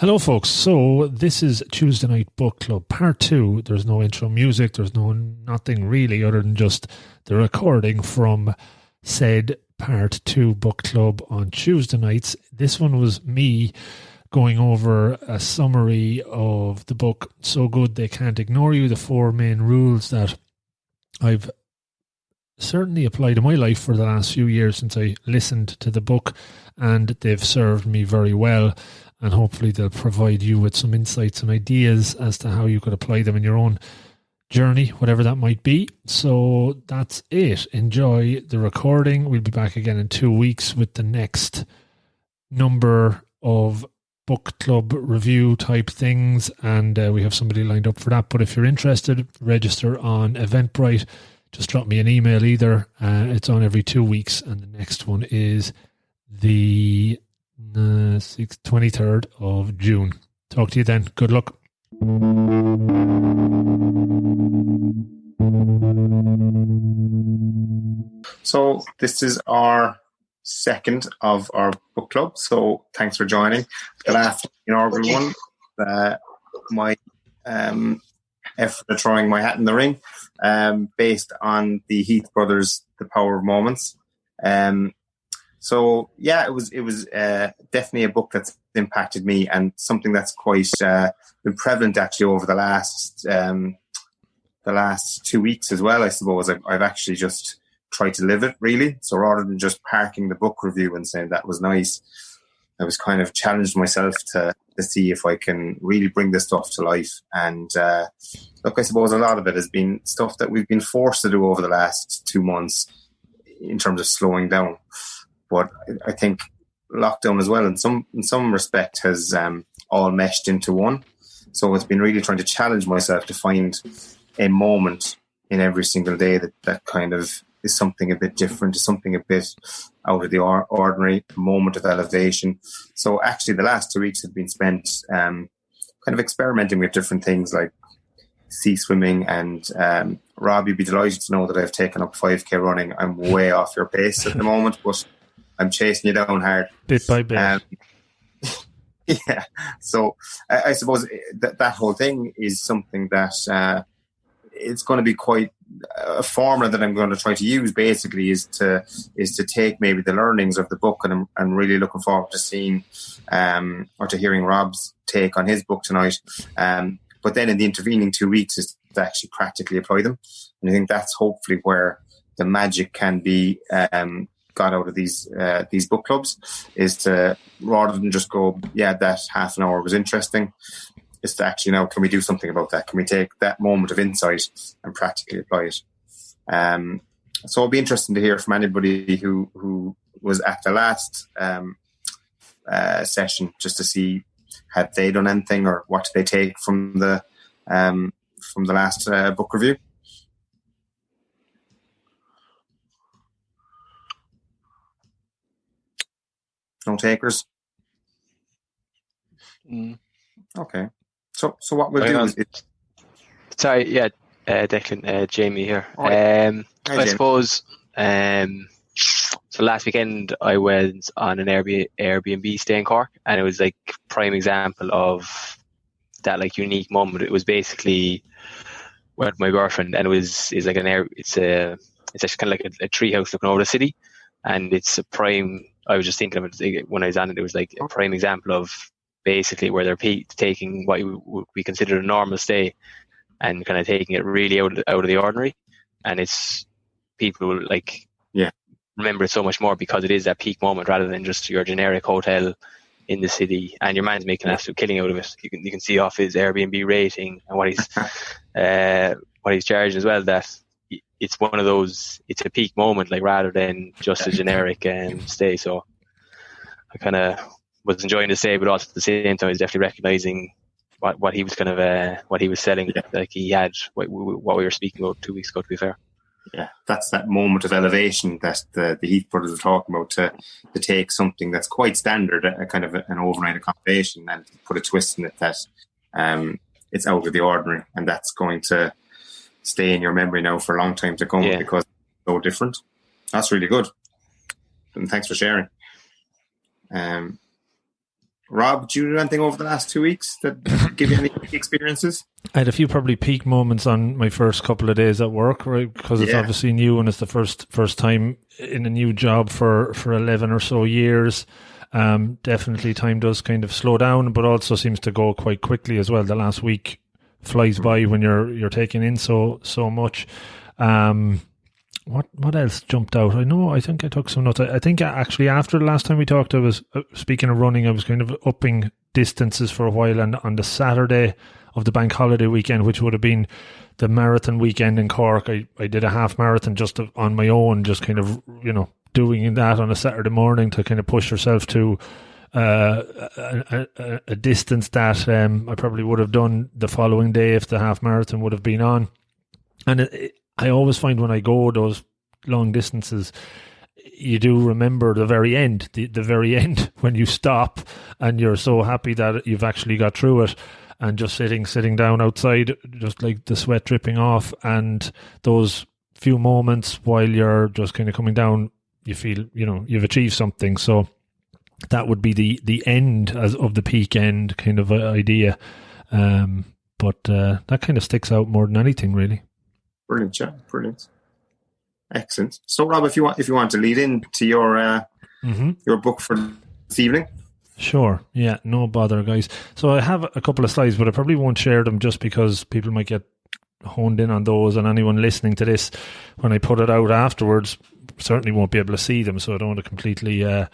Hello, folks. So this is Tuesday Night Book Club Part 2. There's no intro music. There's nothing really other than just the recording from said Part 2 Book Club on Tuesday nights. This one was me going over a summary of the book So Good They Can't Ignore You, the 4 main rules that I've certainly applied in my life for the last few years since I listened to the book, and they've served me very well. And hopefully they'll provide you with some insights and ideas as to how you could apply them in your own journey, whatever that might be. So that's it. Enjoy the recording. We'll be back again in 2 weeks with the next number of book club review type things. And we have somebody lined up for that. But if you're interested, register on Eventbrite. Just drop me an email either. It's on every 2 weeks. And the next one is the 23rd of June. Talk to you then. Good luck. So this is our second of our book club. So thanks for joining. The last inaugural one, my effort at throwing my hat in the ring, based on the Heath brothers' The Power of Moments. So yeah, it was definitely a book that's impacted me, and something that's quite been prevalent actually over the last 2 weeks as well. I suppose I've actually just tried to live it really. So rather than just parking the book review and saying that was nice, I was kind of challenged myself to see if I can really bring this stuff to life. And look, I suppose a lot of it has been stuff that we've been forced to do over the last 2 months in terms of slowing down. But I think lockdown as well, in some respect, has all meshed into one. So it's been really trying to challenge myself to find a moment in every single day that kind of is something a bit different, is something a bit out of the ordinary, a moment of elevation. So actually the last 2 weeks have been spent kind of experimenting with different things like sea swimming. And Rob, you'd be delighted to know that I've taken up 5k running. I'm way off your pace at the moment, but I'm chasing you down hard. Bit by bit. Yeah. So I suppose that whole thing is something that it's going to be quite a formula that I'm going to try to use. Basically, is to take maybe the learnings of the book, and I'm really looking forward to seeing or to hearing Rob's take on his book tonight. But then in the intervening 2 weeks is to actually practically apply them, and I think that's hopefully where the magic can be got out of these book clubs, is to, rather than just go, yeah, that half an hour was interesting, is to actually now, can we do something about that? Can we take that moment of insight and practically apply it? So it'll be interesting to hear from anybody who was at the last session, just to see had they done anything, or what did they take from the last book review. No takers? Okay. So what we'll do is... Sorry, yeah, Declan, Jamie here. Hi, I Jamie. suppose, so last weekend I was on an Airbnb stay in Cork, and it was like prime example of that like unique moment. It was basically with my girlfriend, and it's actually kind of like a tree house looking over the city, and it's a prime... I was just thinking of it when I was on it. It was like a prime example of basically where they're taking what would be considered a normal stay and kind of taking it really out of the ordinary. And it's people will remember it so much more because it is that peak moment rather than just your generic hotel in the city. And your man's making an absolute killing out of it. You can see off his Airbnb rating and what he's charging as well, that it's one of those, it's a peak moment, like rather than just a generic stay. So I kind of was enjoying the stay, but also at the same time I was definitely recognizing what he was kind of what he was selling. Yeah. Like he had what we were speaking about 2 weeks ago, to be fair. Yeah, that's that moment of elevation that the Heath brothers are talking about, to take something that's quite standard, a kind of an overnight accommodation, and put a twist in it that it's out of the ordinary, and that's going to stay in your memory now for a long time to come, because it's so different. That's really good, and thanks for sharing. Rob, did you do anything over the last 2 weeks that give you any experiences? I had a few probably peak moments on my first couple of days at work, right? Because it's obviously new and it's the first time in a new job for 11 or so years. Definitely time does kind of slow down, but also seems to go quite quickly as well. The last week flies by when you're taking in so much. What else jumped out? I think I took some notes. I think actually after the last time we talked, I was speaking of running. I was kind of upping distances for a while, and on the Saturday of the bank holiday weekend, which would have been the marathon weekend in Cork, I did a half marathon just on my own, just kind of doing that on a Saturday morning to kind of push yourself to a distance that I probably would have done the following day if the half marathon would have been on. And I always find when I go those long distances, you do remember the very end, the very end when you stop and you're so happy that you've actually got through it, and just sitting down outside, just like the sweat dripping off, and those few moments while you're just kind of coming down, you feel you've achieved something. So that would be the end of the peak end kind of idea. But that kind of sticks out more than anything, really. Brilliant, yeah, brilliant, excellent. So, Rob, if you want to lead into your book for this evening. Sure, yeah, no bother, guys. So I have a couple of slides, but I probably won't share them just because people might get honed in on those, and anyone listening to this, when I put it out afterwards, certainly won't be able to see them, so I don't want to completely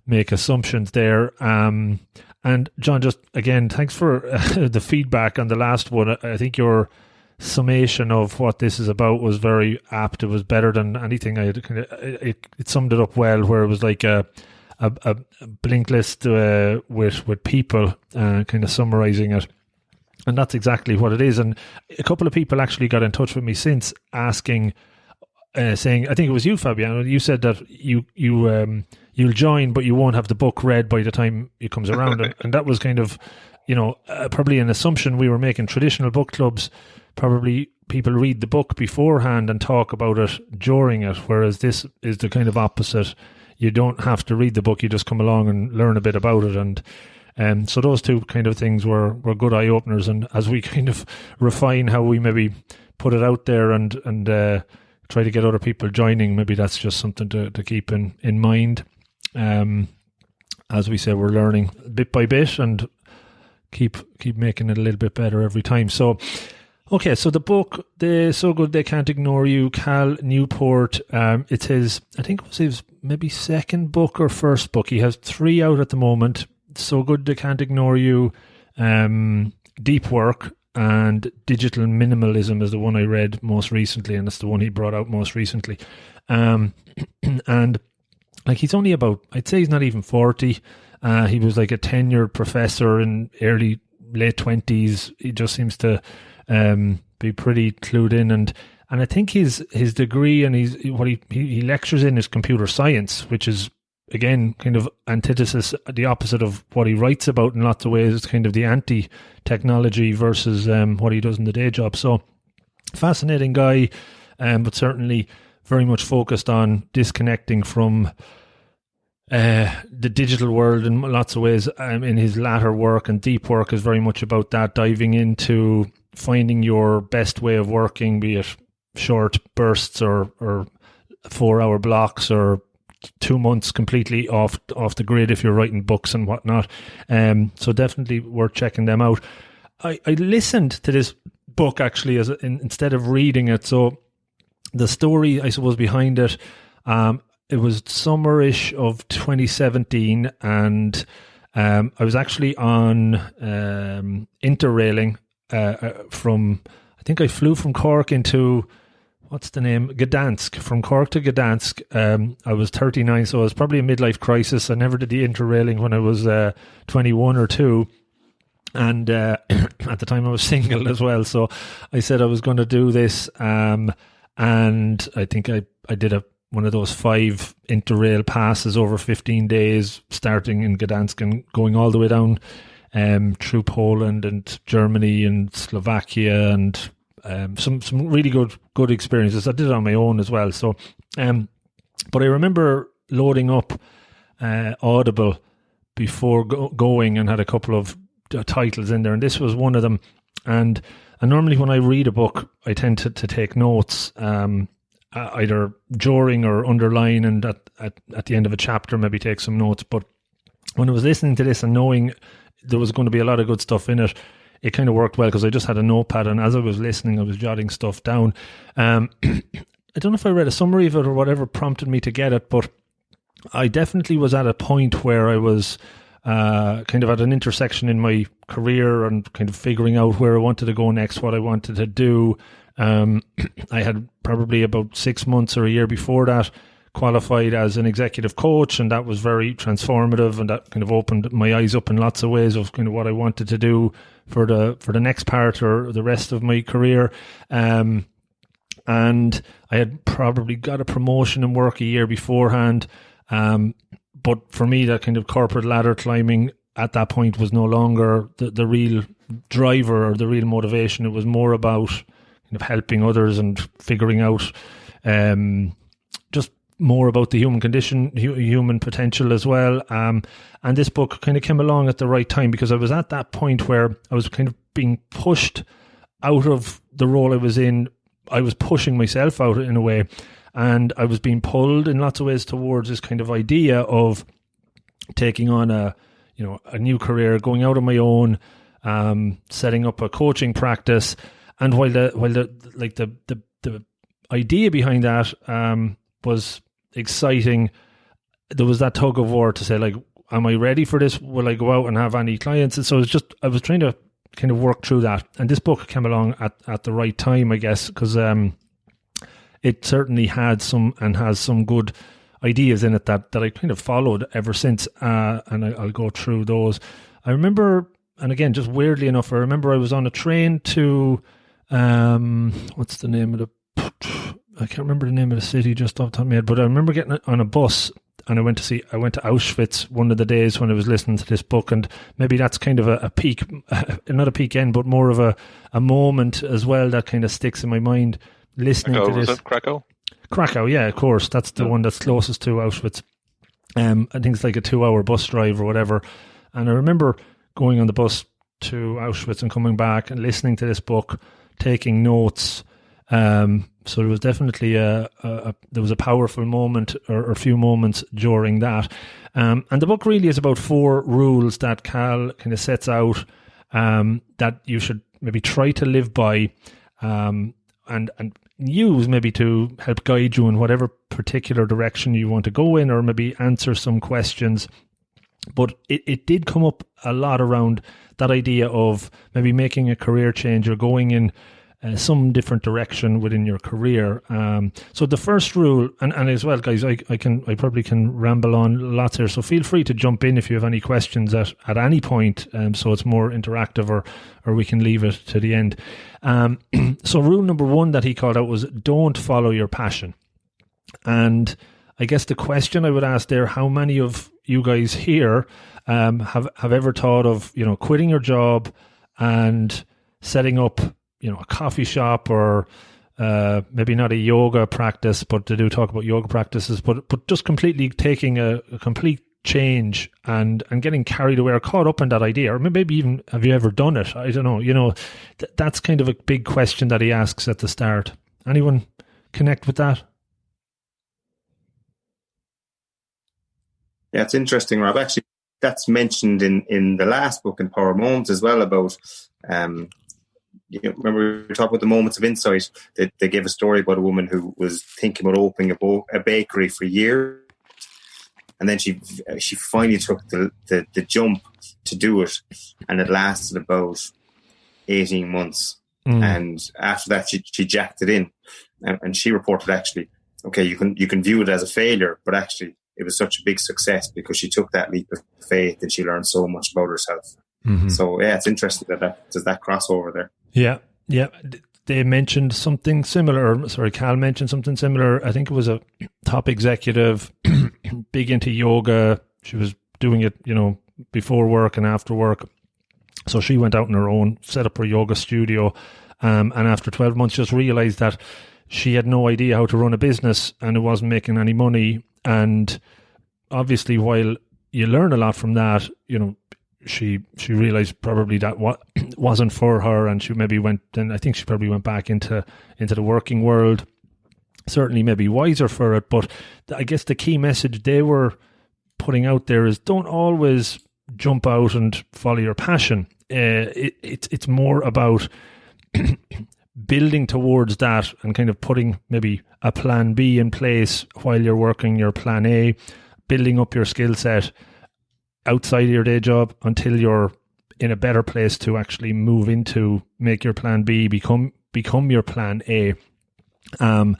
make assumptions there. And John, just again, thanks for the feedback on the last one. I think your summation of what this is about was very apt. It was better than anything I had. It summed it up well, where it was like a blink list with people kind of summarizing it. And that's exactly what it is. And a couple of people actually got in touch with me since asking, saying, I think it was you, Fabiano, you said that you'll join, but you won't have the book read by the time it comes around. and that was kind of, probably an assumption we were making. Traditional book clubs, probably people read the book beforehand and talk about it during it, whereas this is the kind of opposite. You don't have to read the book, you just come along and learn a bit about it. And so those two kind of things were good eye-openers. And as we kind of refine how we maybe put it out there and try to get other people joining, maybe that's just something to keep in mind. As we say, we're learning bit by bit and keep making it a little bit better every time. So, okay, so the book, So Good They Can't Ignore You, Cal Newport, it's his, I think it was his maybe second book or first book. He has 3 out at the moment. So Good They Can't Ignore You, Deep Work, and Digital Minimalism is the one I read most recently, and it's the one he brought out most recently. And like, he's only about, I'd say he's not even 40. He was like a tenured professor in late 20s. He just seems to be pretty clued in, and I think his degree and he lectures in is computer science, which is again kind of antithesis, the opposite of what he writes about in lots of ways. It's kind of the anti-technology versus what he does in the day job. So fascinating guy, but certainly very much focused on disconnecting from the digital world in lots of ways. In his latter work, and Deep Work is very much about that, diving into finding your best way of working, be it short bursts or 4-hour blocks or 2 months completely off the grid if you're writing books and whatnot. So definitely worth checking them out. I listened to this book actually instead of reading it. So the story, I suppose, behind it, it was summerish of 2017, and I was actually on Interrailing from, I think I flew from Cork into, what's the name? Gdansk. From Cork to Gdansk. I was 39, so it was probably a midlife crisis. I never did the Interrailing when I was 21 or 2. And at the time I was single as well. So I said I was going to do this. And I think I did one of those 5 Interrail passes over 15 days, starting in Gdansk and going all the way down through Poland and Germany and Slovakia, and some really good experiences. I did it on my own as well. So, but I remember loading up Audible before going, and had a couple of titles in there, and this was one of them. And normally when I read a book, I tend to take notes, either during or underline, and at the end of a chapter maybe take some notes. But when I was listening to this and knowing there was going to be a lot of good stuff in it, it kind of worked well, because I just had a notepad, and as I was listening, I was jotting stuff down. I don't know if I read a summary of it or whatever prompted me to get it, but I definitely was at a point where I was kind of at an intersection in my career and kind of figuring out where I wanted to go next, what I wanted to do. I had probably about 6 months or a year before that qualified as an executive coach, and that was very transformative, and that kind of opened my eyes up in lots of ways of kind of what I wanted to do for the next part or the rest of my career. And I had probably got a promotion in work a year beforehand. But for me, that kind of corporate ladder climbing at that point was no longer the real driver or the real motivation. It was more about kind of helping others and figuring out just more about the human condition, human potential as well. And this book kind of came along at the right time, because I was at that point where I was kind of being pushed out of the role I was in. I was pushing myself out in a way, and I was being pulled in lots of ways towards this kind of idea of taking on a new career, going out on my own, setting up a coaching practice. And while the idea behind that was exciting, there was that tug of war to say, like, am I ready for this? Will I go out and have any clients? And so I was trying to kind of work through that. And this book came along at the right time, I guess, because it certainly had some and has some good ideas in it that I kind of followed ever since. And I'll go through those. I remember, and again, just weirdly enough, I remember I was on a train to, what's the name of I can't remember the name of the city just off the top of my head, but I remember getting on a bus, and I went to Auschwitz one of the days when I was listening to this book, and maybe that's kind of a peak, not a peak end, but more of a moment as well that kind of sticks in my mind listening to this. Was it Krakow? Krakow, yeah, of course. That's the one that's closest to Auschwitz. I think it's like a 2-hour bus drive or whatever. And I remember going on the bus to Auschwitz and coming back and listening to this book, taking notes. So there was definitely there was a powerful moment or a few moments during that. And the book really is about 4 rules that Cal kind of sets out that you should maybe try to live by and use maybe to help guide you in whatever particular direction you want to go in, or maybe answer some questions. But it did come up a lot around that idea of maybe making a career change or going in some different direction within your career. So the first rule, and as well, guys, I probably can ramble on lots here, so feel free to jump in if you have any questions at any point, so it's more interactive, or we can leave it to the end. So rule number 1 that he called out was, don't follow your passion. And I guess the question I would ask there, how many of you guys here have ever thought of, quitting your job and setting up, a coffee shop, or maybe not a yoga practice, but they do talk about yoga practices, but just completely taking a complete change and getting carried away or caught up in that idea, or maybe even, have you ever done it? I don't know. That's kind of a big question that he asks at the start. Anyone connect with that? Yeah, it's interesting, Rob. Actually, that's mentioned in the last book, in Power Moments, as well, about remember we were talking about the moments of insight. They gave a story about a woman who was thinking about opening a bakery for years, and then she finally took the jump to do it, and it lasted about 18 months. And after that, she jacked it in, and she reported, actually, okay, you can view it as a failure, but actually it was such a big success because she took that leap of faith and she learned so much about herself. Mm-hmm. So yeah, it's interesting that there's that crossover there. Yeah. They mentioned something similar. Cal mentioned something similar. I think it was a top executive, big into yoga. She was doing it, before work and after work. So she went out on her own, set up her yoga studio, and after 12 months just realized that she had no idea how to run a business and it wasn't making any money. And obviously, while you learn a lot from that. She realized probably that wasn't for her, and she maybe went. Then I think she probably went back into the working world. Certainly, maybe wiser for it. But I guess the key message they were putting out there is don't always jump out and follow your passion. It's more about building towards that and kind of putting maybe a plan B in place while you're working your plan A, building up your skill set outside of your day job until you're in a better place to actually move into, make your plan B become your plan A. And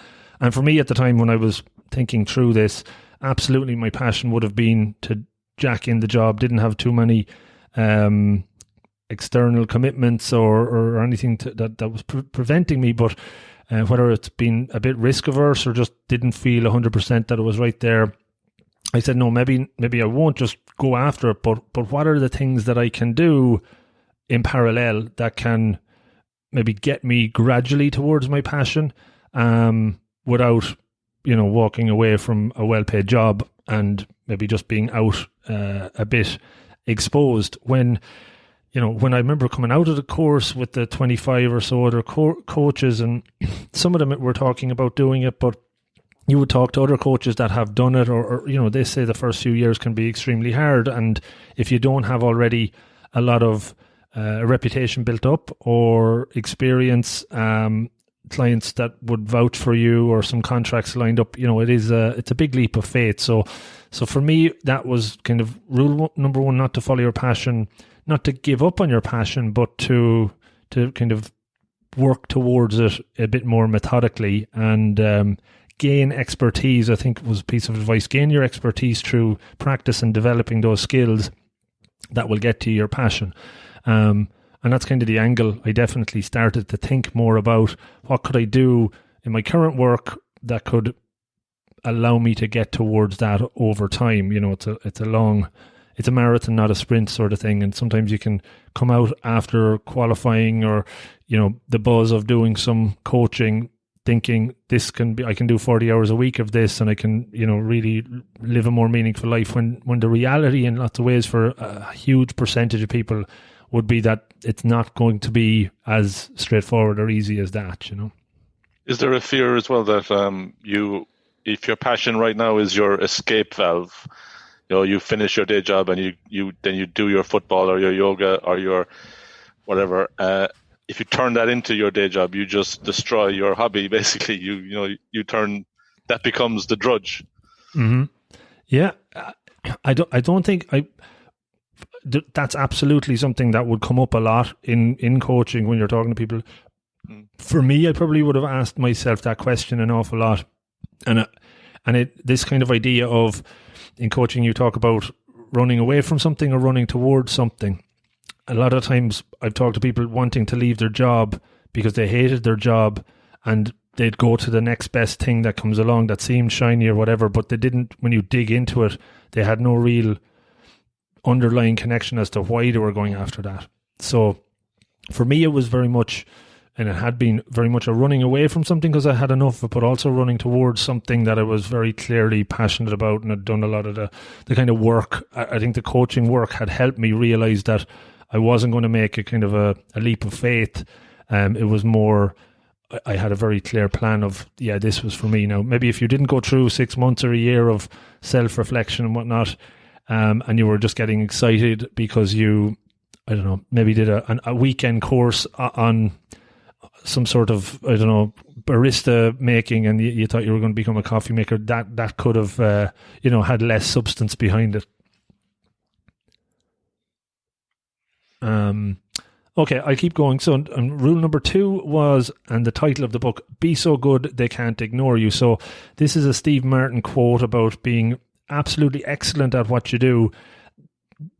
for me at the time when I was thinking through this, absolutely my passion would have been to jack in the job, didn't have too many external commitments or anything that was preventing me, but whether it's been a bit risk averse or just didn't feel 100% that it was right there, I said, no, maybe I won't just go after it, but what are the things that I can do in parallel that can maybe get me gradually towards my passion without, walking away from a well-paid job and maybe just being out a bit exposed. When I remember coming out of the course with the 25 or so other coaches, and some of them were talking about doing it, but you would talk to other coaches that have done it, or they say the first few years can be extremely hard. And if you don't have already a lot of reputation built up or experience, clients that would vouch for you or some contracts lined up, it's a big leap of faith. So for me, that was kind of rule number one, not to follow your passion, not to give up on your passion, but to kind of work towards it a bit more methodically and gain expertise. I think was a piece of advice. Gain your expertise through practice and developing those skills that will get to your passion. And that's kind of the angle I definitely started to think more about. What could I do in my current work that could allow me to get towards that over time? It's a marathon, not a sprint sort of thing. And sometimes you can come out after qualifying or, the buzz of doing some coaching, thinking I can do 40 hours a week of this and I can, really live a more meaningful life, when the reality in lots of ways for a huge percentage of people would be that it's not going to be as straightforward or easy as that, Is there a fear as well that if your passion right now is your escape valve, you finish your day job and you do your football or your yoga or your whatever, if you turn that into your day job, you just destroy your hobby. Basically, you turn that becomes the drudge. Mm-hmm. Yeah, I don't think that's absolutely something that would come up a lot in coaching when you're talking to people. For me, I probably would have asked myself that question an awful lot, and this kind of idea of in coaching, you talk about running away from something or running towards something. A lot of times I've talked to people wanting to leave their job because they hated their job and they'd go to the next best thing that comes along that seemed shiny or whatever, but they didn't, when you dig into it, they had no real underlying connection as to why they were going after that. So for me, it was very much, and it had been very much a running away from something because I had enough of it, but also running towards something that I was very clearly passionate about and had done a lot of the kind of work. I think the coaching work had helped me realize that I wasn't going to make a kind of a leap of faith. It was more, I had a very clear plan of, this was for me. Now, maybe if you didn't go through 6 months or a year of self-reflection and whatnot, and you were just getting excited because you, I don't know, maybe did a weekend course on some sort of, I don't know, barista making, and you thought you were going to become a coffee maker, that could have, had less substance behind it. Okay, I'll keep going. So rule number 2 was, and the title of the book, Be So Good They Can't Ignore You. So this is a Steve Martin quote about being absolutely excellent at what you do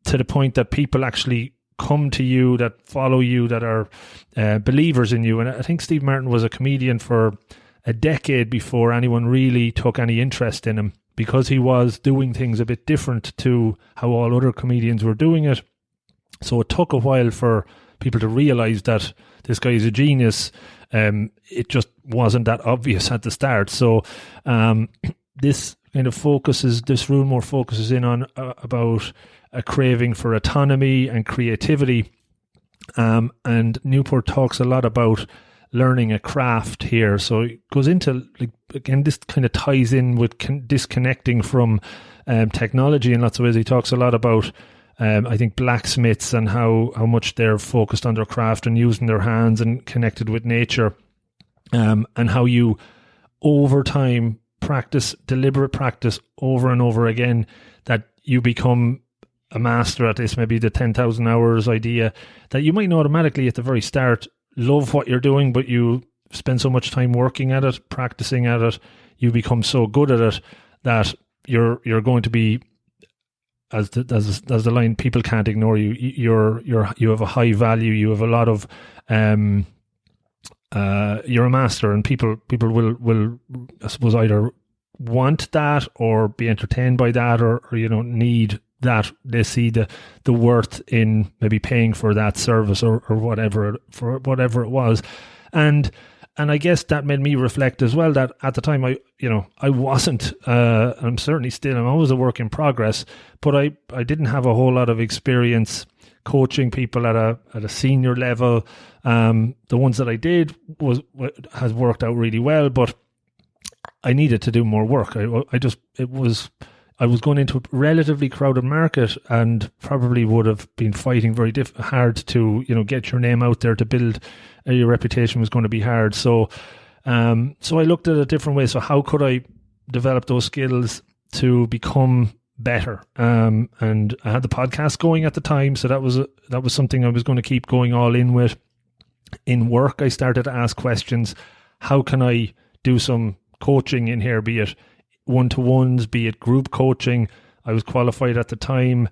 to the point that people actually come to you, that follow you, that are believers in you. And I think Steve Martin was a comedian for a decade before anyone really took any interest in him, because he was doing things a bit different to how all other comedians were doing it. So it took a while for people to realize that this guy is a genius. It just wasn't that obvious at the start. So this kind of this rule more focuses in on about a craving for autonomy and creativity. And Newport talks a lot about learning a craft here. So it goes into, like, again, this kind of ties in with disconnecting from technology in lots of ways. He talks a lot about, I think, blacksmiths and how much they're focused on their craft and using their hands and connected with nature, and how you, over time, deliberate practice over and over again, that you become a master at this. Maybe the 10,000 hours idea, that you might not automatically at the very start love what you're doing, but you spend so much time working at it, practicing at it, you become so good at it that you're going to be, as the line, people can't ignore you. You have a high value. You have a lot of you're a master, and people will I suppose either want that or be entertained by that, or need that. They see the worth in maybe paying for that service or whatever it was. And I guess that made me reflect as well, that at the time I wasn't, I'm certainly still, I'm always a work in progress, but I didn't have a whole lot of experience coaching people at a senior level. The ones that I did has worked out really well, but I needed to do more work. I was going into a relatively crowded market and probably would have been fighting very hard to, get your name out there, to build your reputation was going to be hard. So I looked at a different way. So how could I develop those skills to become better? And I had the podcast going at the time, so that was something I was going to keep going all in with. In work, I started to ask questions. How can I do some coaching in here, be it one-to-ones, be it group coaching? I was qualified at the time.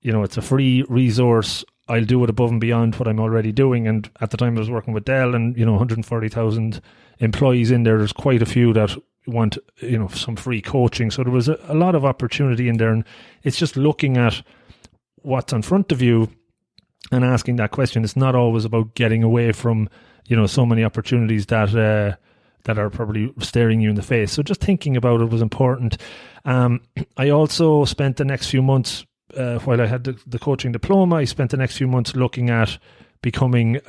It's a free resource. I'll do it above and beyond what I'm already doing. And at the time I was working with Dell, and 140,000 employees in there. There's quite a few that want some free coaching. So there was a lot of opportunity in there, and it's just looking at what's in front of you and asking that question. It's not always about getting away from so many opportunities that are probably staring you in the face. So just thinking about it was important. I also spent the next few months, while I had the coaching diploma, I spent the next few months looking at becoming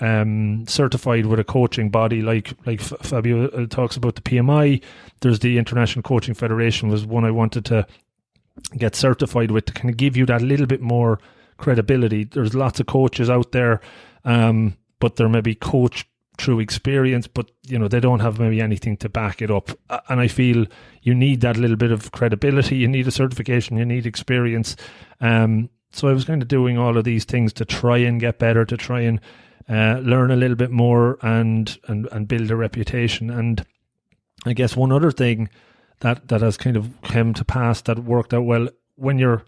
certified with a coaching body, like Fabio talks about the PMI. There's the International Coaching Federation, was one I wanted to get certified with, to kind of give you that little bit more credibility. There's lots of coaches out there, but they're maybe coached through experience, but they don't have maybe anything to back it up. And I feel you need that little bit of credibility. You need a certification. You need experience. So I was kind of doing all of these things to try and get better, to try and learn a little bit more and build a reputation. And I guess one other thing that has kind of come to pass that worked out well, when you're,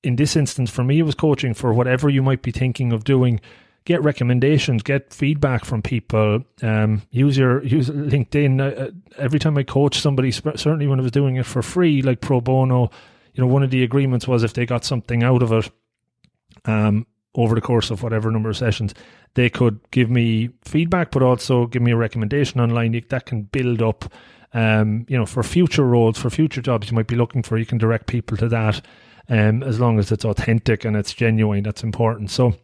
in this instance for me, it was coaching for whatever you might be thinking of doing. Get recommendations, get feedback from people, use LinkedIn. Every time I coach somebody, certainly when I was doing it for free, like pro bono, one of the agreements was if they got something out of it over the course of whatever number of sessions, they could give me feedback, but also give me a recommendation online. That can build up, for future roles, for future jobs you might be looking for. You can direct people to that, as long as it's authentic and it's genuine. That's important. So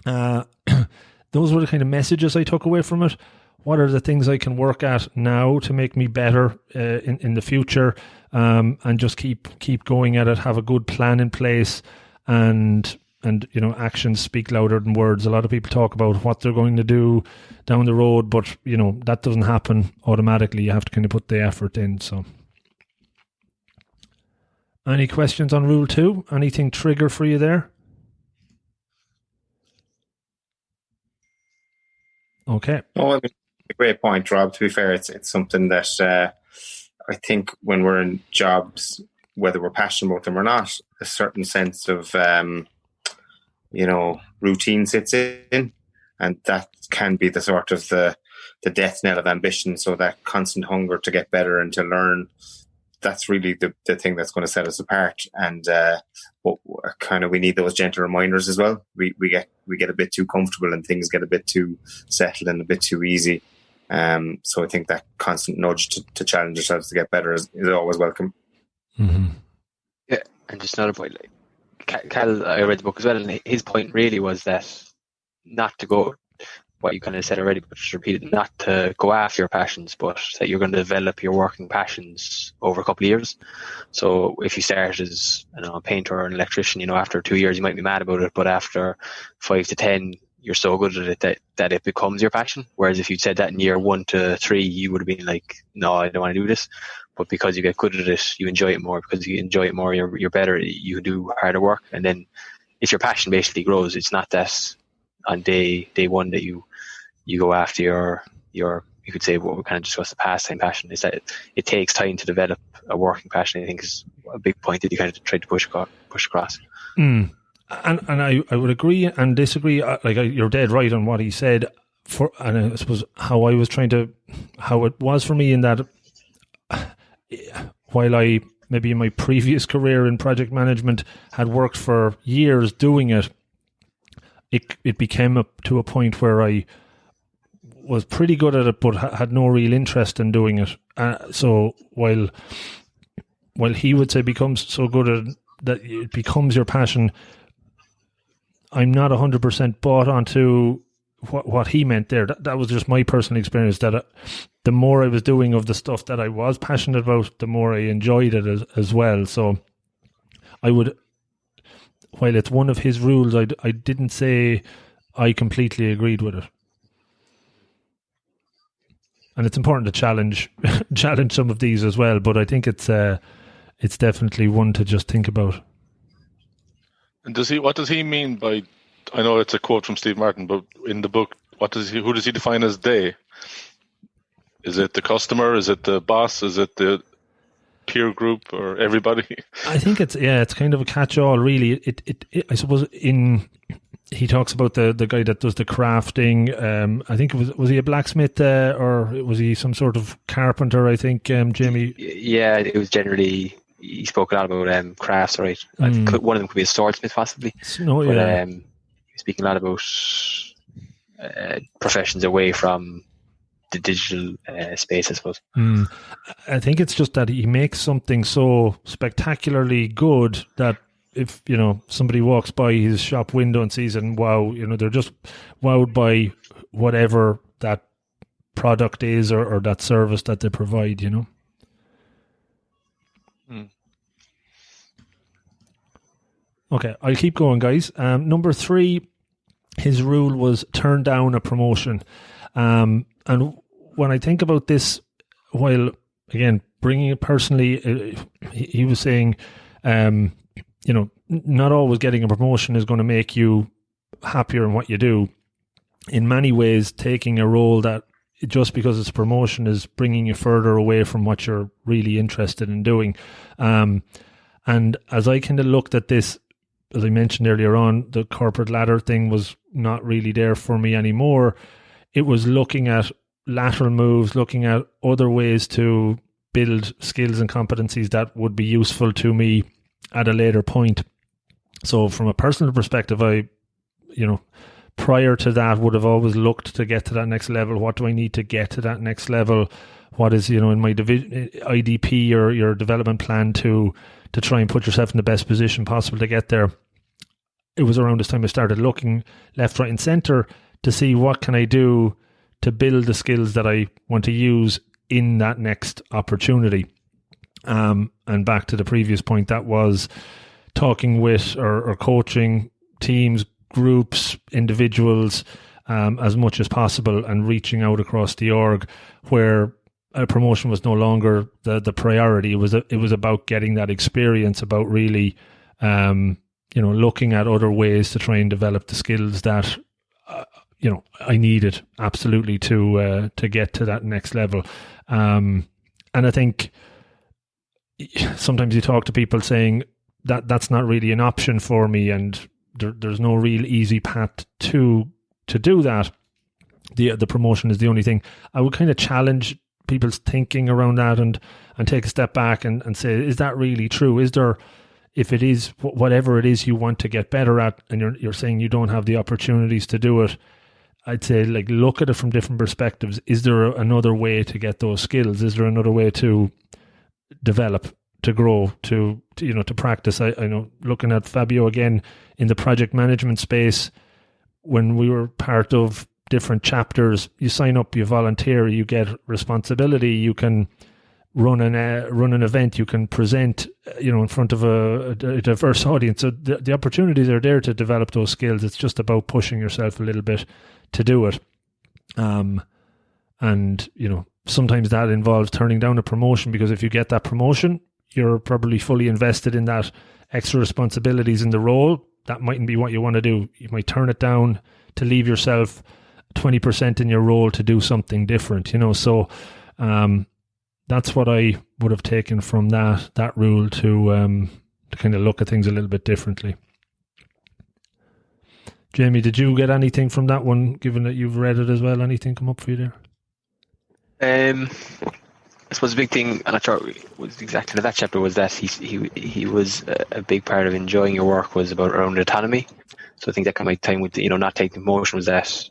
those were the kind of messages I took away from it. What are the things I can work at now to make me better in the future, and just keep going at it, have a good plan in place, and actions speak louder than words. A lot of people talk about what they're going to do down the road, but that doesn't happen automatically. You have to kind of put the effort in. So any questions on rule 2? Anything trigger for you there? Okay. Oh, I mean, a great point, Rob. To be fair, it's something that I think when we're in jobs, whether we're passionate about them or not, a certain sense of routine sits in, and that can be the sort of the death knell of ambition. So that constant hunger to get better and to learn, that's really the thing that's going to set us apart. And we need those gentle reminders as well. We get a bit too comfortable and things get a bit too settled and a bit too easy. So I think that constant nudge to challenge ourselves to get better is always welcome. Mm-hmm. Yeah, and just another point, like Cal, I read the book as well, and his point really was that not to go, what you kind of said already, but just repeat it, not to go after your passions, but that you're going to develop your working passions over a couple of years. So if you start as a painter or an electrician, after 2 years you might be mad about it, but after 5 to 10, you're so good at it that it becomes your passion. Whereas if you'd said that in year 1 to 3, you would have been like, no, I don't want to do this. But because you get good at it, you enjoy it more. Because you enjoy it more, you're better. You can do harder work, and then if your passion basically grows, it's not that on day one that you go after your you could say what we kind of discussed, the pastime passion. Is that it takes time to develop a working passion. I think is a big point that you kind of try to push across. And I would agree and disagree. You're dead right on what he said. And I suppose how it was for me in that, while I maybe in my previous career in project management had worked for years doing it, it became up to a point where I was pretty good at it, but had no real interest in doing it. So while he would say becomes so good at it, that it becomes your passion, I'm not 100% bought onto what he meant there. That was just my personal experience, that the more I was doing of the stuff that I was passionate about, the more I enjoyed it as well. So I would, while it's one of his rules, I didn't say I completely agreed with it. And it's important to challenge some of these as well, but I think it's definitely one to just think about. And what does he mean by, I know it's a quote from Steve Martin, but in the book, who does he define as they? Is it the customer? Is it the boss? Is it the peer group, or everybody? I think it's kind of a catch-all, really. It I suppose he talks about the guy that does the crafting. I think was he a blacksmith or was he some sort of carpenter? I think Jamie. Yeah, it was generally. He spoke a lot about crafts, right? One of them could be a swordsmith, possibly. No, yeah. But he's speaking a lot about professions away from the digital space, I suppose. I think it's just that he makes something so spectacularly good that if somebody walks by his shop window and sees it, and wow, they're just wowed by whatever that product is or that service that they provide. Okay, I'll keep going, guys. Number 3, his rule was turn down a promotion. And when I think about this, while, again, bringing it personally, he was saying, not always getting a promotion is going to make you happier in what you do. In many ways, taking a role that just because it's a promotion is bringing you further away from what you're really interested in doing. And as I kind of looked at this, as I mentioned earlier on, the corporate ladder thing was not really there for me anymore. It was looking at lateral moves, looking at other ways to build skills and competencies that would be useful to me at a later point. So from a personal perspective, I, prior to that would have always looked to get to that next level. What do I need to get to that next level? What is, in my IDP or your development plan to try and put yourself in the best position possible to get there? It was around this time I started looking left, right and centre to see what can I do to build the skills that I want to use in that next opportunity. And back to the previous point, that was talking with or coaching teams, groups, individuals as much as possible, and reaching out across the org where a promotion was no longer the priority. It was about getting that experience, about really looking at other ways to try and develop the skills that I needed absolutely to get to that next level. And I think sometimes you talk to people saying that that's not really an option for me, and there's no real easy path to do that. The promotion is the only thing. I would kind of challenge people's thinking around that and take a step back and say, is that really true? Is there, if it is whatever it is you want to get better at, and you're saying you don't have the opportunities to do it, I'd say look at it from different perspectives. Is there another way to get those skills? Is there another way to develop to grow, to practice. I know, looking at Fabio again in the project management space, when we were part of different chapters, you sign up, you volunteer, you get responsibility, you can run an event, you can present, in front of a diverse audience. So the opportunities are there to develop those skills. It's just about pushing yourself a little bit to do it. And sometimes that involves turning down a promotion, because if you get that promotion, you're probably fully invested in that extra responsibilities in the role. That mightn't be what you want to do. You might turn it down to leave yourself 20% in your role to do something different, so that's what I would have taken from that rule to kind of look at things a little bit differently. Jamie, did you get anything from that one, given that you've read it as well? Anything come up for you there? I suppose the big thing, and I thought was exactly in that chapter, was that he was a big part of enjoying your work was about around autonomy. So I think that kind of my time with not taking the promotion was that,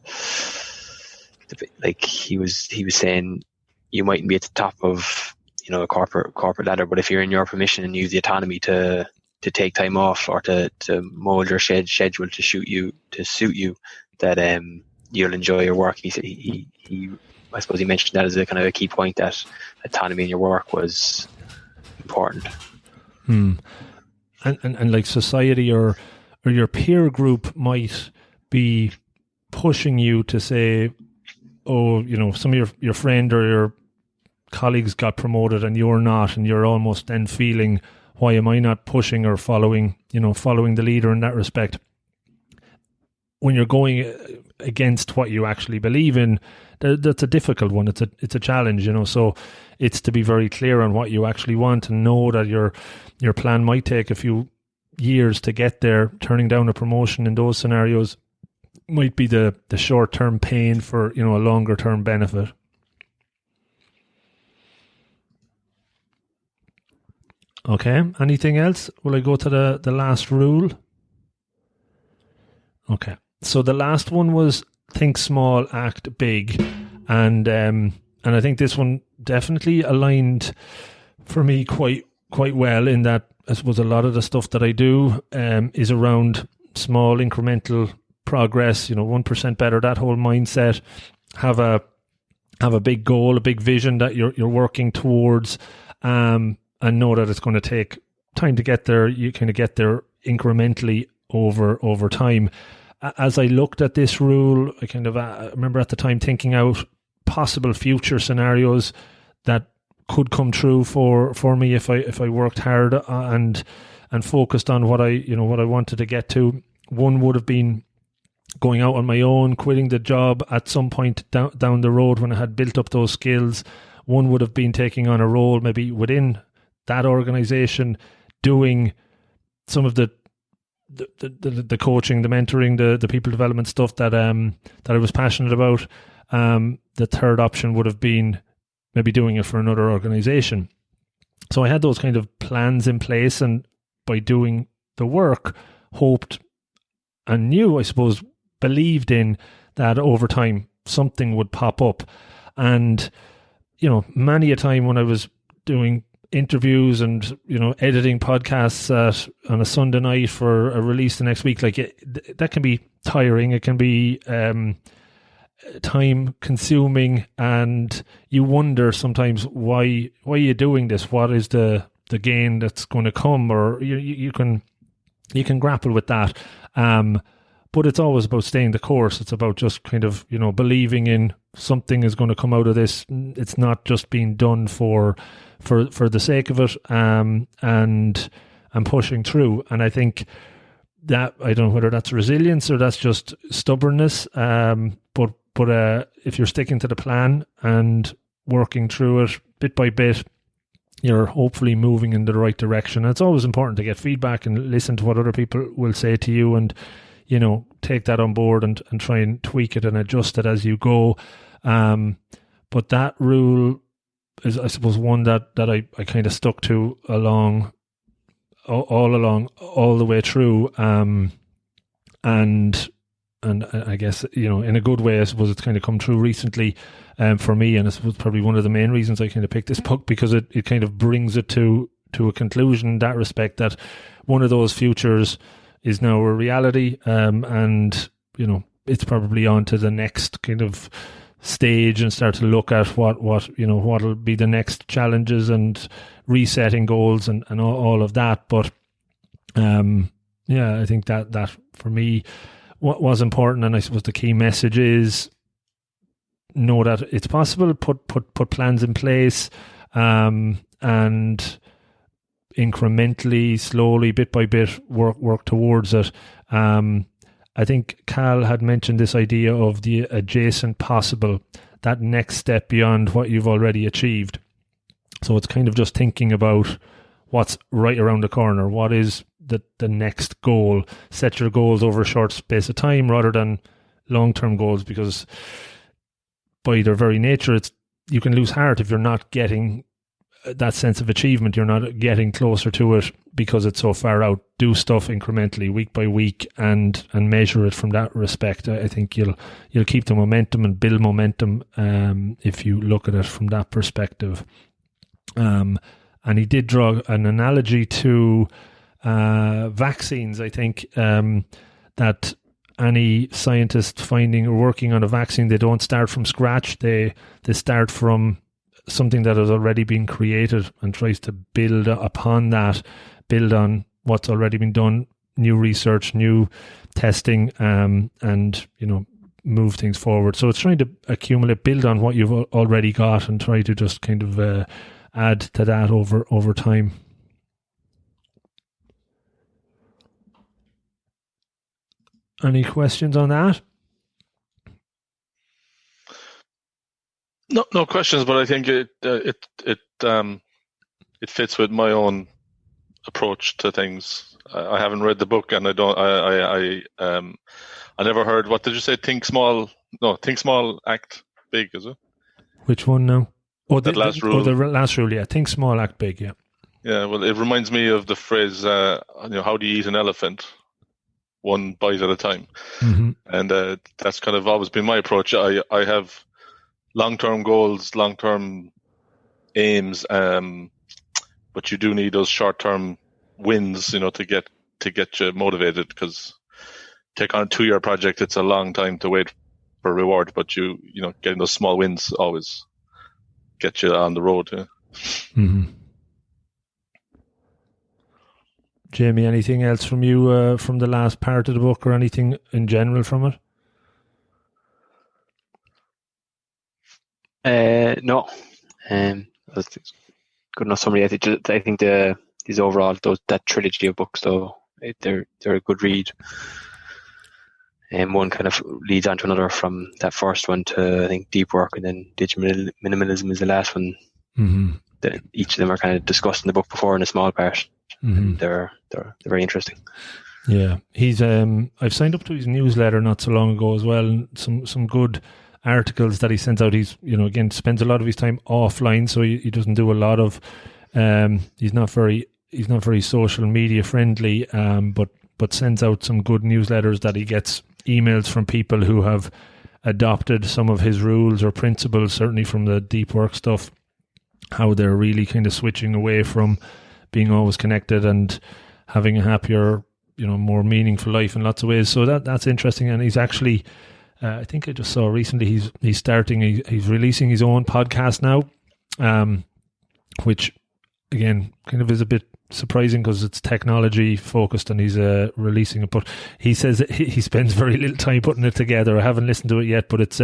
like he was saying, you mightn't be at the top of a corporate ladder, but if you're in your permission and use the autonomy to take time off or to mold your schedule to suit you, that you'll enjoy your work. He said I suppose he mentioned that as a kind of a key point, that autonomy in your work was important. And like society or your peer group might be pushing you to say, oh, some of your friend or your colleagues got promoted and you're not, and you're almost then feeling, why am I not pushing or following the leader in that respect? When you're going against what you actually believe in, that's a difficult one. It's a challenge, so it's to be very clear on what you actually want and know that your plan might take a few years to get there. Turning down a promotion in those scenarios might be the short-term pain for a longer-term benefit. Okay, anything else? Will I go to the last rule? Okay, so the last one was think small, act big, and I think this one definitely aligned for me quite well, in that I suppose a lot of the stuff that I do is around small incremental progress, 1% better, that whole mindset. Have a big goal, a big vision that you're working towards, and know that it's going to take time to get there. You kind of get there incrementally over time. As I looked at this rule, I kind of remember at the time thinking out possible future scenarios that could come true for me if I worked hard and focused on what I wanted to get to. One would have been going out on my own, quitting the job at some point down the road when I had built up those skills. One would have been taking on a role maybe within that organization, doing some of the coaching, the mentoring, the people development stuff that I was passionate about. The third option would have been maybe doing it for another organization. So I had those kind of plans in place, and by doing the work, hoped and knew, I suppose, believed in that over time something would pop up. And many a time when I was doing interviews and editing podcasts on a Sunday night for a release the next week, that can be tiring. It can be time consuming, and you wonder sometimes why are you doing this? What is the gain that's going to come? Or you can grapple with that. But it's always about staying the course. It's about just kind of believing in something is going to come out of this. It's not just being done for the sake of it, and pushing through. And I think that, I don't know whether that's resilience or that's just stubbornness, but if you're sticking to the plan and working through it bit by bit, you're hopefully moving in the right direction. And it's always important to get feedback and listen to what other people will say to you, and take that on board and try and tweak it and adjust it as you go. But that rule is, I suppose, one that I kind of stuck to all the way through. And I guess, in a good way, I suppose it's kind of come true recently for me. And I suppose probably one of the main reasons I kind of picked this book, because it kind of brings it to to a conclusion in that respect, that one of those futures is now a reality, and it's probably on to the next kind of stage and start to look at what'll be the next challenges and resetting goals and all of that. But I think that for me, what was important, and I suppose the key message is, know that it's possible, put plans in place, and incrementally, slowly, bit by bit, work towards it. I think Cal had mentioned this idea of the adjacent possible, that next step beyond what you've already achieved. So it's kind of just thinking about what's right around the corner. What is the next goal? Set your goals over a short space of time rather than long-term goals, because by their very nature, you can lose heart if you're not getting that sense of achievement. You're not getting closer to it because it's so far out. Do stuff incrementally, week by week, and measure it from that respect. I think you'll keep the momentum and build momentum if you look at it from that perspective. And he did draw an analogy to vaccines. I think that any scientist finding or working on a vaccine, they don't start from scratch. They start from something that has already been created and tries to build upon that, build on what's already been done, new research, new testing, and move things forward. So it's trying to accumulate, build on what you've already got, and try to just kind of add to that over time. Any questions on that? No questions, but I think it fits with my own approach to things. I haven't read the book, and I never heard. What did you say? Think small, act big. Is it? Which one now? Oh, the last rule. Oh, the last rule. Yeah, think small, act big. Yeah. Yeah. Well, it reminds me of the phrase, how do you eat an elephant? One bite at a time. Mm-hmm. And that's kind of always been my approach. I have long-term goals, long-term aims, but you do need those short-term wins, to get you motivated, because take on a 2-year project, it's a long time to wait for reward, but getting those small wins always get you on the road. Yeah. Mm-hmm. Jamie, anything else from you from the last part of the book, or anything in general from it? No. That's good enough summary. I think these overall, that trilogy of books, though, they're a good read. And one kind of leads on to another, from that first one to, I think, Deep Work, and then Digital Minimalism is the last one. Mm-hmm. Each of them are kind of discussed in the book before in a small part. Mm-hmm. They're very interesting. Yeah, he's I've signed up to his newsletter not so long ago as well, and some good articles that he sends out. He's again spends a lot of his time offline, so he doesn't do a lot of he's not very social media friendly, but sends out some good newsletters that he gets emails from people who have adopted some of his rules or principles, certainly from the Deep Work stuff, how they're really kind of switching away from being always connected and having a happier, more meaningful life in lots of ways. So that's interesting. And he's actually, I think I just saw recently, he's releasing his own podcast now, which again kind of is a bit surprising because it's technology focused, and he's releasing it. But he says he spends very little time putting it together. I haven't listened to it yet, but it's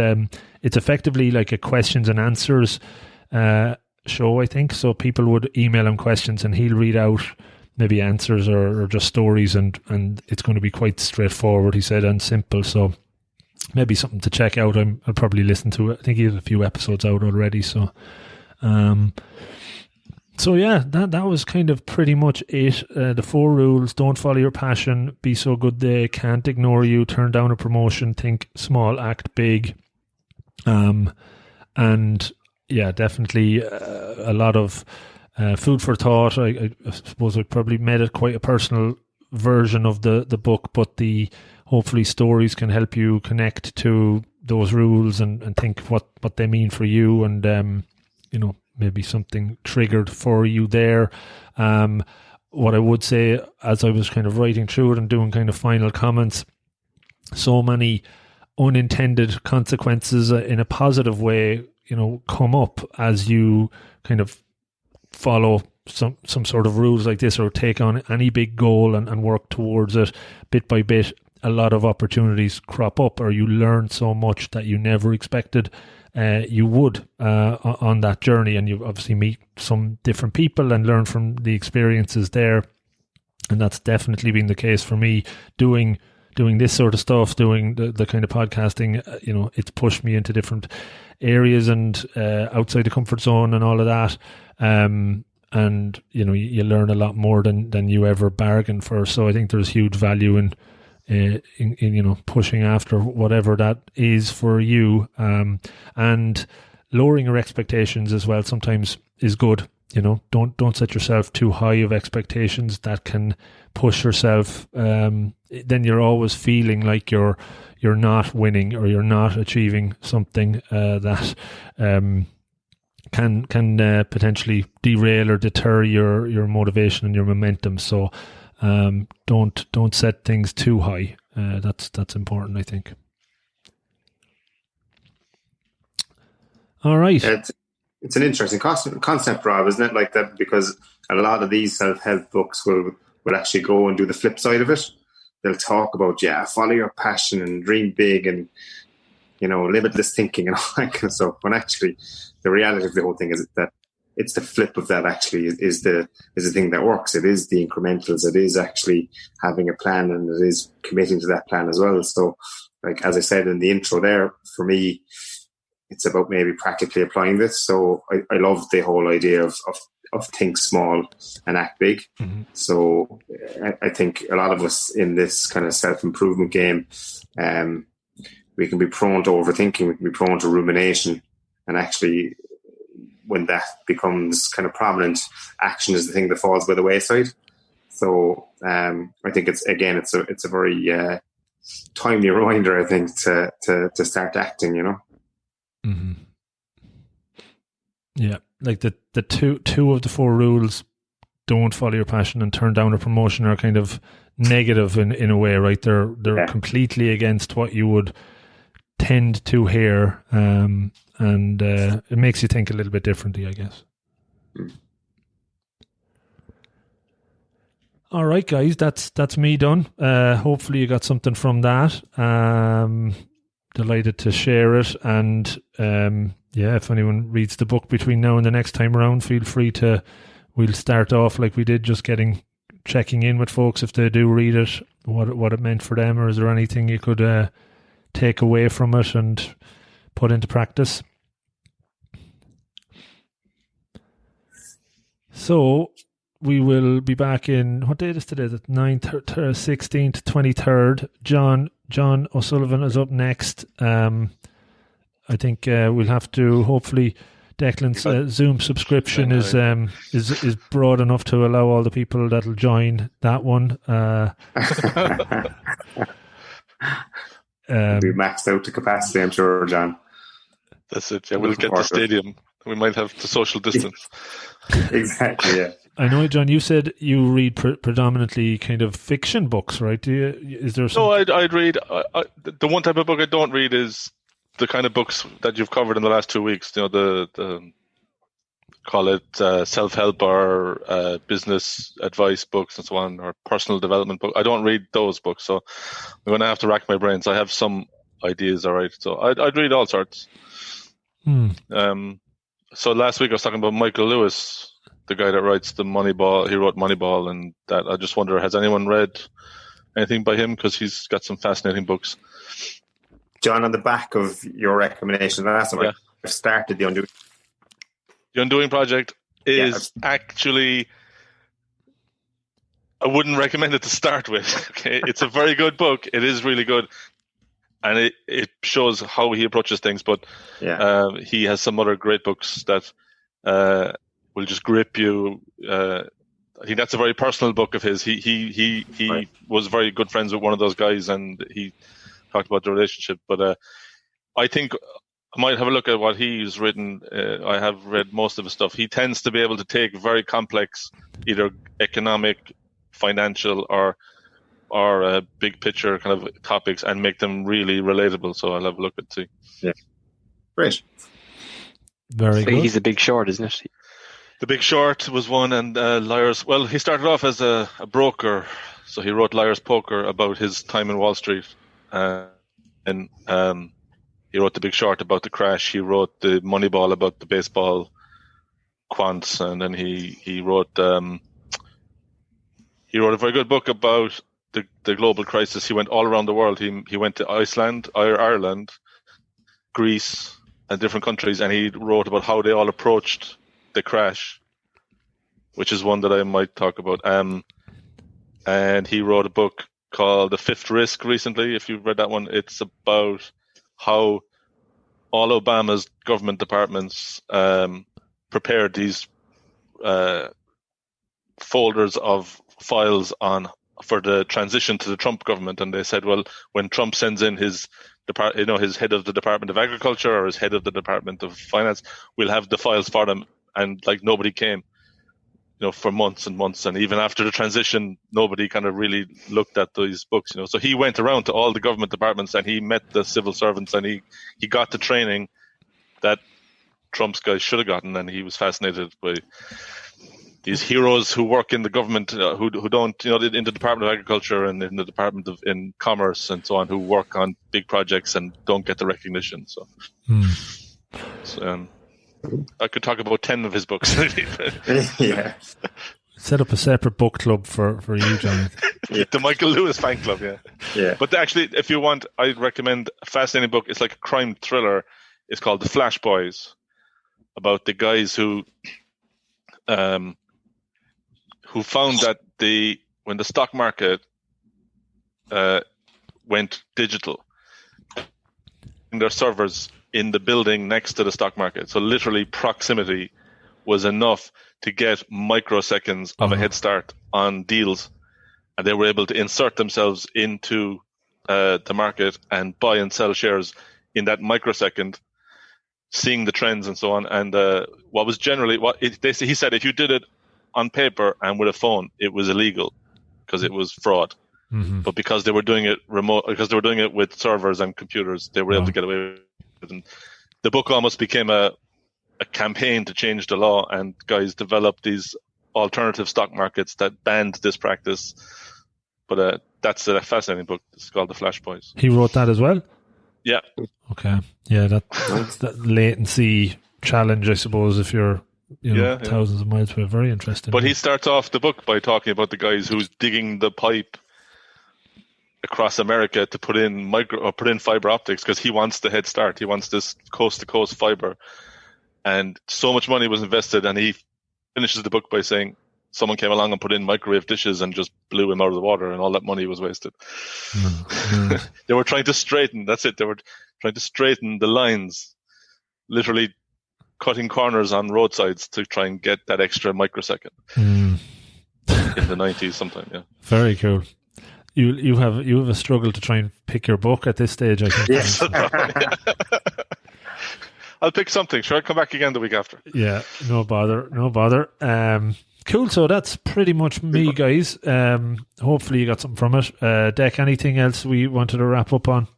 effectively like a questions and answers show, I think. So people would email him questions and he'll read out maybe answers or just stories, and it's going to be quite straightforward, he said, and simple. So maybe something to check out. I'll probably listen to it. I think he has a few episodes out already. So yeah, that was kind of pretty much it. The 4 rules: don't follow your passion, be so good they can't ignore you, turn down a promotion, think small, act big. And yeah, definitely a lot of food for thought. I suppose I probably made it quite a personal version of the book, but hopefully stories can help you connect to those rules and think what they mean for you, and maybe something triggered for you there. What I would say, as I was kind of writing through it and doing kind of final comments, so many unintended consequences in a positive way, come up as you kind of follow some sort of rules like this, or take on any big goal and work towards it bit by bit. A lot of opportunities crop up, or you learn so much that you never expected you would on that journey, and you obviously meet some different people and learn from the experiences there. And that's definitely been the case for me doing this sort of stuff, doing the kind of podcasting. It's pushed me into different areas and outside the comfort zone and all of that. And you learn a lot more than you ever bargained for. So I think there's huge value in pushing after whatever that is for you, and lowering your expectations as well sometimes is good. Don't set yourself too high of expectations that can push yourself. Then you're always feeling like you're not winning, or you're not achieving something that can potentially derail or deter your motivation and your momentum. So don't set things too high. That's important, I think. All right. It's an interesting concept, Rob, isn't it? Like that, because a lot of these self-help books will actually go and do the flip side of it. They'll talk about, follow your passion and dream big and, limitless thinking and all that kind of stuff. When actually the reality of the whole thing is that it's the flip of that actually is the thing that works. It is the incrementals. It is actually having a plan, and it is committing to that plan as well. So, like, as I said in the intro there, for me, it's about maybe practically applying this. So I love the whole idea of think small and act big. Mm-hmm. So I think a lot of us in this kind of self-improvement game, we can be prone to overthinking, we can be prone to rumination, and actually when that becomes kind of prominent, action is the thing that falls by the wayside. So I think it's a very timely reminder, I think, to start acting, Mm-hmm. Yeah, like the two of the 4 rules, don't follow your passion and turn down a promotion, are kind of negative in a way, right? They're completely against what you would tend to hear, and it makes you think a little bit differently, I guess. All right, guys, that's me done. Hopefully you got something from that. Delighted to share it, and if anyone reads the book between now and the next time around, feel free to. We'll start off like we did, just checking in with folks if they do read it, what it meant for them, or is there anything you could take away from it and put into practice. So we will be back in, what date is today? The 16th, 23rd. John O'Sullivan is up next. I think we'll have to, hopefully Declan's Zoom subscription is broad enough to allow all the people that'll join that one. Be maxed out to capacity, I'm sure, John. That's it. Yeah, we'll get the stadium. We might have the social distance. Exactly. Yeah. I know, John, you said you read predominantly kind of fiction books, right? Is there some... No, I'd read... the one type of book I don't read is the kind of books that you've covered in the last 2 weeks. the call it self-help or business advice books and so on, or personal development books. I don't read those books, so I'm going to have to rack my brains. I have some ideas, all right. So I'd read all sorts. So last week I was talking about Michael Lewis, the guy that writes the Moneyball. He wrote Moneyball, and that I just wonder, has anyone read anything by him? Because he's got some fascinating books. John, on the back of your recommendation last time, I've started The Undoing. The Undoing Project is actually, I wouldn't recommend it to start with. Okay, it's a very good book. It is really good, and it shows how he approaches things. But he has some other great books that will just grip you. I think that's a very personal book of his. He was very good friends with one of those guys, and he talked about the relationship. But I think I might have a look at what he's written. I have read most of his stuff. He tends to be able to take very complex, either economic, financial, or big picture kind of topics and make them really relatable. So I'll have a look at see. Yeah, great. Very So good. he's a Big Short, isn't it? The Big Short was one, and Liar's. Well, he started off as a broker, so he wrote Liar's Poker about his time in Wall Street, and he wrote The Big Short about the crash. He wrote the Moneyball about the baseball quants, and then he wrote a very good book about the global crisis. He went all around the world. He went to Iceland, Ireland, Greece, and different countries, and he wrote about how they all approached the crash, which is one that I might talk about. And he wrote a book called The Fifth Risk recently. If you've read that one, it's about how all Obama's government departments prepared these folders of files for the transition to the Trump government. And they said, well, when Trump sends in his head of the Department of Agriculture or his head of the Department of Finance, we'll have the files for them. And like nobody came, for months and months, and even after the transition, nobody kind of really looked at these books. So he went around to all the government departments and he met the civil servants and he got the training that Trump's guys should have gotten, and he was fascinated by these heroes who work in the government, who don't, in the Department of Agriculture and in the Department of Commerce and so on, who work on big projects and don't get the recognition. So. I could talk about 10 of his books. Yeah. Set up a separate book club for you, John. The Michael Lewis fan club, yeah. Yeah. But actually, if you want, I'd recommend a fascinating book. It's like a crime thriller. It's called The Flash Boys, about the guys who found that when the stock market went digital, in their servers in the building next to the stock market. So literally proximity was enough to get microseconds of a head start on deals. And they were able to insert themselves into the market and buy and sell shares in that microsecond, seeing the trends and so on. And he said, if you did it on paper and with a phone, it was illegal because it was fraud. Mm-hmm. But because they were doing it with servers and computers, they were able to get away with it. And the book almost became a campaign to change the law, and guys developed these alternative stock markets that banned this practice. But that's a fascinating book. It's called The Flash Boys. He wrote that as well? Yeah. Okay. Yeah, that latency challenge, I suppose, if you're thousands of miles away. Very interesting. But he starts off the book by talking about the guys who's digging the pipe across America to put in fiber optics, because he wants the head start. He wants this coast to coast fiber, and so much money was invested. And he finishes the book by saying someone came along and put in microwave dishes and just blew him out of the water, and all that money was wasted. They were trying to straighten. That's it. They were trying to straighten the lines, literally cutting corners on roadsides to try and get that extra microsecond. In the 90s, sometime. Yeah. Very cool. You have a struggle to try and pick your book at this stage, I think. Yes. I'll pick something. Sure, I'll come back again the week after. Yeah, no bother. Cool, so that's pretty much me, guys. Hopefully you got something from it. Dec, anything else we wanted to wrap up on?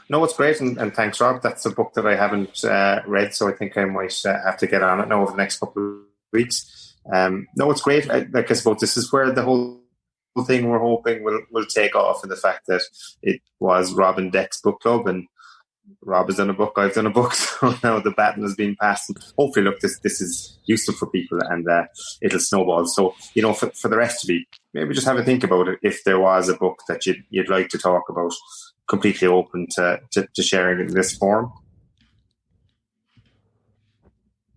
No, it's great, and thanks, Rob. That's a book that I haven't read, so I think I might have to get on it now over the next couple of weeks. No, it's great. I suppose this is where the whole thing we're hoping will take off, in the fact that it was Rob and Dec's book club, and Rob has done a book, I've done a book, so now the baton has been passed. And hopefully, look, this is useful for people, and it'll snowball. So, for the rest of you, maybe just have a think about it. If there was a book that you'd like to talk about, completely open to sharing in this form.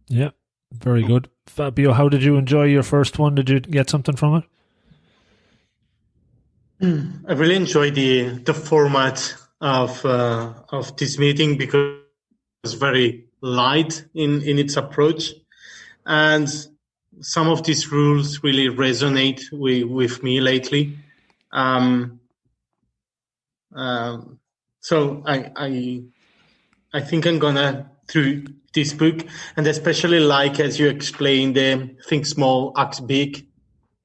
Yeah, very good. Fabio, how did you enjoy your first one? Did you get something from it? I really enjoyed the format of this meeting, because it's very light in its approach, and some of these rules really resonate with me lately. So I I think I'm gonna through this book, and especially like as you explained, think small, act big,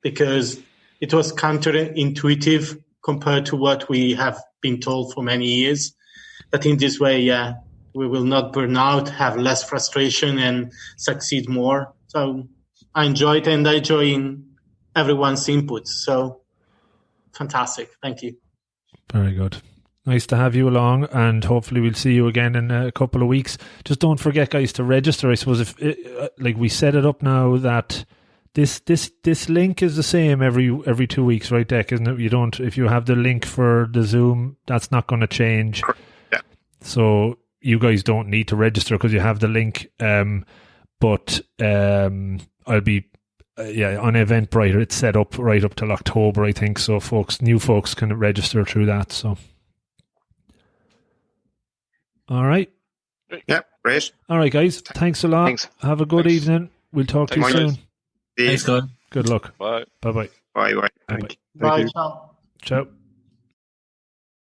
because it was counterintuitive compared to what we have been told for many years. But in this way, we will not burn out, have less frustration, and succeed more. So I enjoy it, and I enjoy everyone's input. So fantastic. Thank you. Very good. Nice to have you along, and hopefully we'll see you again in a couple of weeks. Just don't forget, guys, to register. I suppose if like we set it up now that this link is the same every 2 weeks, right, Dec? Isn't it? You don't, if you have the link for the Zoom, that's not going to change. Yeah. So you guys don't need to register because you have the link. But I'll be on Eventbrite. It's set up right up till October, I think. So new folks can register through that. So. All right. Yeah, great. All right, guys. Thanks a lot. Thanks. Have a good evening. We'll talk to you soon. Thanks, God. Good luck. Bye. Bye-bye. Bye. Bye-bye. Bye. Ciao. Ciao.